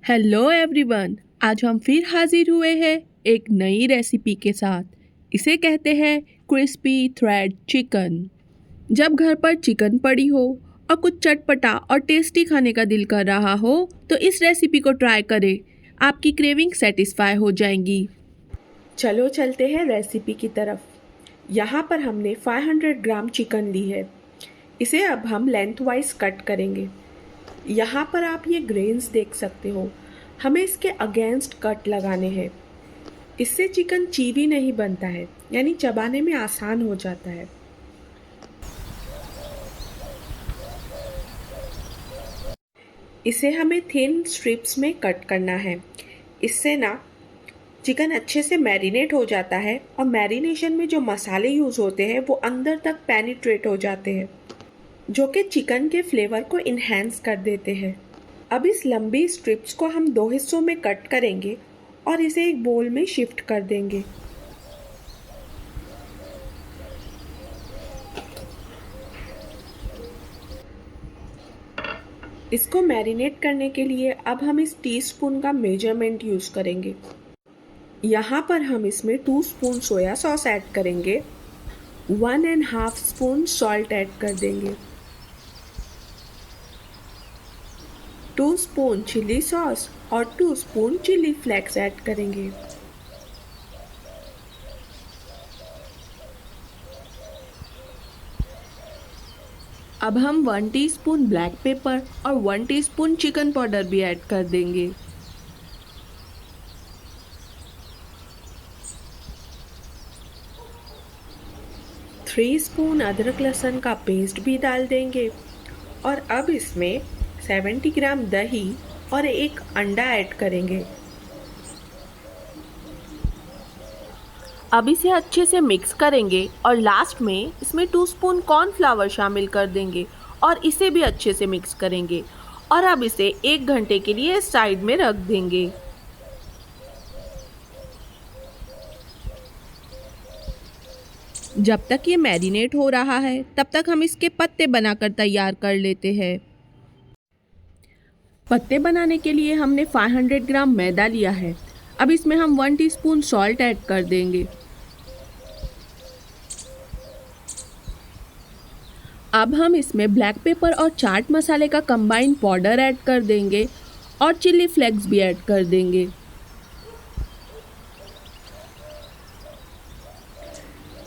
Hello everyone. आज हम फिर हाजिर हुए हैं एक नई रेसिपी के साथ। इसे कहते हैं क्रिस्पी थ्रेड चिकन। जब घर पर चिकन पड़ी हो और कुछ चटपटा और टेस्टी खाने का दिल कर रहा हो तो इस रेसिपी को ट्राई करें। आपकी क्रेविंग सेटिस्फाई हो जाएंगी। चलो चलते हैं रेसिपी की तरफ। यहाँ पर हमने 500 ग्राम चिकन ली है। इसे अब हम लेंथ वाइज कट करेंगे। यहाँ पर आप ये ग्रेन्स देख सकते हो। हमें इसके अगेंस्ट कट लगाने हैं। इससे चिकन चीवी नहीं बनता है, यानी चबाने में आसान हो जाता है। इसे हमें थिन स्ट्रिप्स में कट करना है। इससे ना चिकन अच्छे से मैरिनेट हो जाता है और मैरिनेशन में जो मसाले यूज़ होते हैं वो अंदर तक पेनिट्रेट हो जाते हैं, जो कि चिकन के फ्लेवर को इन्हेंस कर देते हैं। अब इस लंबी स्ट्रिप्स को हम दो हिस्सों में कट करेंगे और इसे एक बोल में शिफ्ट कर देंगे। इसको मैरिनेट करने के लिए अब हम इस टीस्पून का मेजरमेंट यूज़ करेंगे। यहाँ पर हम इसमें 2 स्पून सोया सॉस ऐड करेंगे, 1.5 स्पून सॉल्ट ऐड कर देंगे, 2 स्पून चिली सॉस और 2 स्पून चिली फ्लेक्स ऐड करेंगे। अब हम 1 टीस्पून ब्लैक पेपर और 1 टीस्पून चिकन पाउडर भी ऐड कर देंगे। थ्री स्पून अदरक लहसुन का पेस्ट भी डाल देंगे और अब इसमें 70 ग्राम दही और एक अंडा ऐड करेंगे। अब इसे अच्छे से मिक्स करेंगे और लास्ट में इसमें 2 स्पून कॉर्नफ्लावर शामिल कर देंगे और इसे भी अच्छे से मिक्स करेंगे और अब इसे 1 घंटे के लिए साइड में रख देंगे। जब तक ये मैरिनेट हो रहा है तब तक हम इसके पत्ते बनाकर तैयार कर लेते हैं। पत्ते बनाने के लिए हमने 500 ग्राम मैदा लिया है। अब इसमें हम 1 टीस्पून सॉल्ट ऐड कर देंगे। अब हम इसमें ब्लैक पेपर और चाट मसाले का कंबाइंड पाउडर ऐड कर देंगे और चिली फ्लेक्स भी ऐड कर देंगे।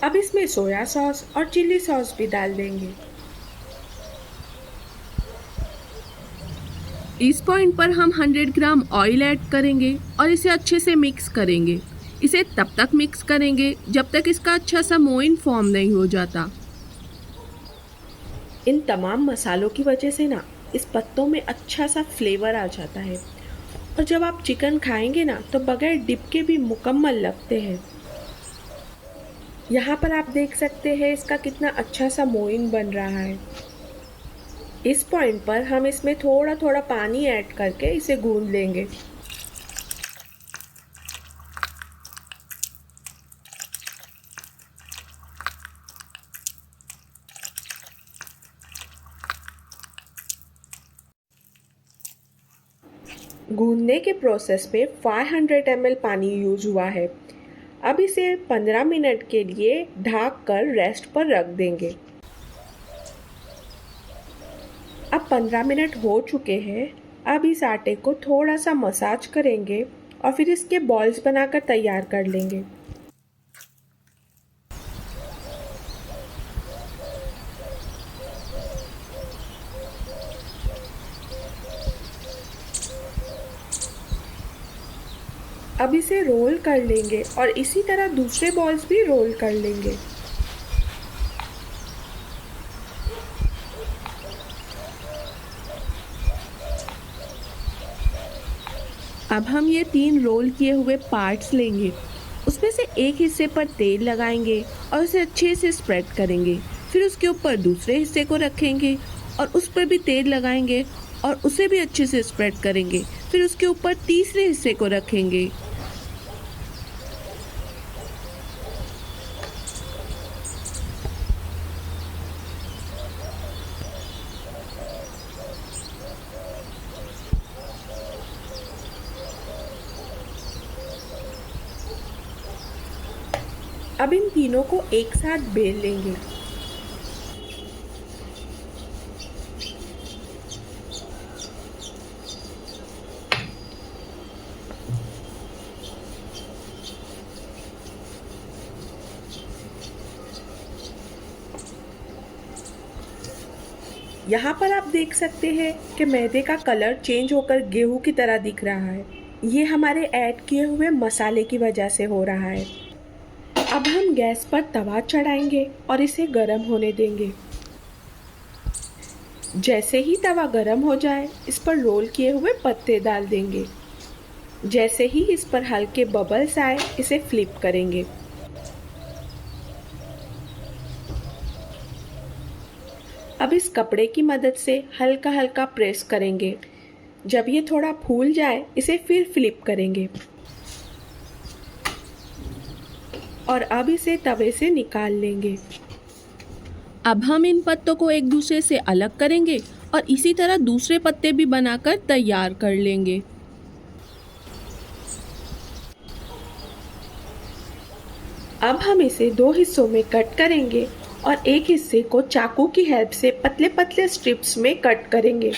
अब इसमें सोया सॉस और चिली सॉस भी डाल देंगे। इस पॉइंट पर हम 100 ग्राम ऑयल ऐड करेंगे और इसे अच्छे से मिक्स करेंगे। इसे तब तक मिक्स करेंगे जब तक इसका अच्छा सा मोइन फॉर्म नहीं हो जाता। इन तमाम मसालों की वजह से ना इस पत्तों में अच्छा सा फ्लेवर आ जाता है और जब आप चिकन खाएंगे ना तो बगैर डिप के भी मुकम्मल लगते हैं। यहाँ पर आप देख सकते हैं इसका कितना अच्छा सा मोइन बन रहा है। इस पॉइंट पर हम इसमें थोड़ा थोड़ा पानी ऐड करके इसे गूंद लेंगे। गूंदने के प्रोसेस में 500 ml पानी यूज हुआ है। अब इसे 15 मिनट के लिए ढक कर रेस्ट पर रख देंगे। अब 15 मिनट हो चुके हैं। अब इस आटे को थोड़ा सा मसाज करेंगे और फिर इसके बॉल्स बनाकर तैयार कर लेंगे। अब इसे रोल कर लेंगे और इसी तरह दूसरे बॉल्स भी रोल कर लेंगे। अब हम ये 3 रोल किए हुए पार्ट्स लेंगे। उसमें से एक हिस्से पर तेल लगाएंगे और उसे अच्छे से स्प्रेड करेंगे। फिर उसके ऊपर दूसरे हिस्से को रखेंगे और उस पर भी तेल लगाएंगे और उसे भी अच्छे से स्प्रेड करेंगे। फिर उसके ऊपर तीसरे हिस्से को रखेंगे। अब इन तीनों को एक साथ बेल लेंगे। यहाँ पर आप देख सकते हैं कि मैदे का कलर चेंज होकर गेहूं की तरह दिख रहा है। ये हमारे ऐड किए हुए मसाले की वजह से हो रहा है। अब हम गैस पर तवा चढ़ाएंगे और इसे गर्म होने देंगे। जैसे ही तवा गर्म हो जाए, इस पर रोल किए हुए पत्ते डाल देंगे। जैसे ही इस पर हल्के बबल्स आए, इसे फ्लिप करेंगे। अब इस कपड़े की मदद से हल्का हल्का प्रेस करेंगे। जब ये थोड़ा फूल जाए, इसे फिर फ्लिप करेंगे और अब इसे तवे से निकाल लेंगे। अब हम इन पत्तों को एक दूसरे से अलग करेंगे और इसी तरह दूसरे पत्ते भी बनाकर तैयार कर लेंगे। अब हम इसे दो हिस्सों में कट करेंगे और एक हिस्से को चाकू की हेल्प से पतले पतले स्ट्रिप्स में कट करेंगे।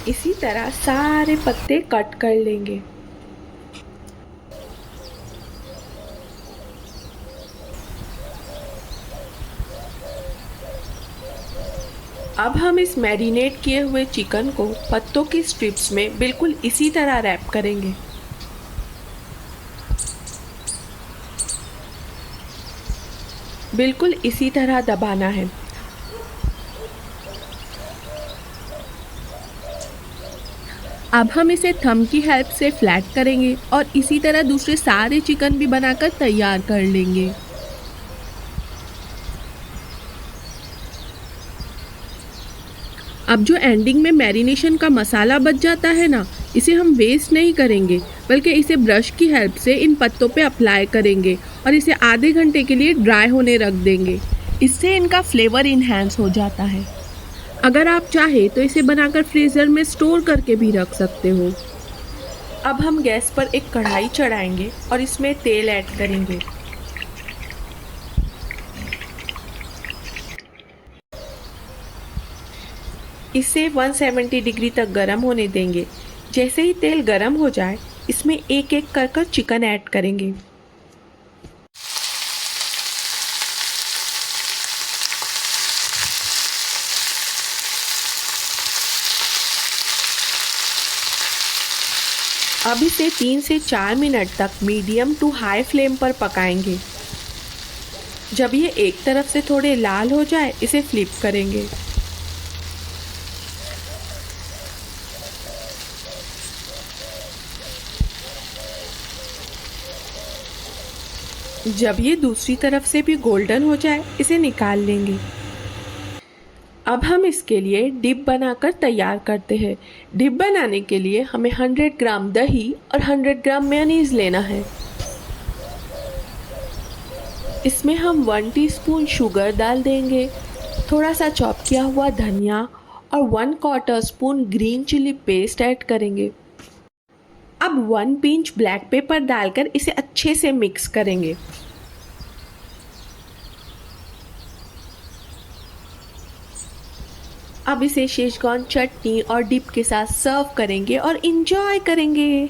इसी तरह सारे पत्ते कट कर लेंगे। अब हम इस मैरिनेट किए हुए चिकन को पत्तों की स्ट्रिप्स में बिल्कुल इसी तरह रैप करेंगे। बिल्कुल इसी तरह दबाना है। अब हम इसे थंब की हेल्प से फ्लैट करेंगे और इसी तरह दूसरे सारे चिकन भी बनाकर तैयार कर लेंगे। अब जो एंडिंग में मैरिनेशन का मसाला बच जाता है ना, इसे हम वेस्ट नहीं करेंगे, बल्कि इसे ब्रश की हेल्प से इन पत्तों पे अप्लाई करेंगे और इसे आधे घंटे के लिए ड्राई होने रख देंगे। इससे इनका फ्लेवर इन्हेंस हो जाता है। अगर आप चाहे तो इसे बनाकर फ्रीज़र में स्टोर करके भी रख सकते हो। अब हम गैस पर एक कढ़ाई चढ़ाएंगे और इसमें तेल ऐड करेंगे। इसे 170 डिग्री तक गर्म होने देंगे। जैसे ही तेल गर्म हो जाए, इसमें एक एक कर चिकन ऐड करेंगे। अब इसे 3 से 4 मिनट तक मीडियम टू हाई फ्लेम पर पकाएंगे। जब ये एक तरफ से थोड़े लाल हो जाए, इसे फ्लिप करेंगे। जब ये दूसरी तरफ से भी गोल्डन हो जाए, इसे निकाल लेंगे। अब हम इसके लिए डिप बनाकर तैयार करते हैं। डिप बनाने के लिए हमें 100 ग्राम दही और 100 ग्राम मेयोनीज लेना है। इसमें हम 1 टीस्पून शुगर डाल देंगे, थोड़ा सा चॉप किया हुआ धनिया और 1/4 spoon green chilli paste add करेंगे। अब 1 पिंच ब्लैक पेपर डालकर इसे अच्छे से मिक्स करेंगे। अब इसे शेजवान चटनी और डिप के साथ सर्व करेंगे और इंजॉय करेंगे।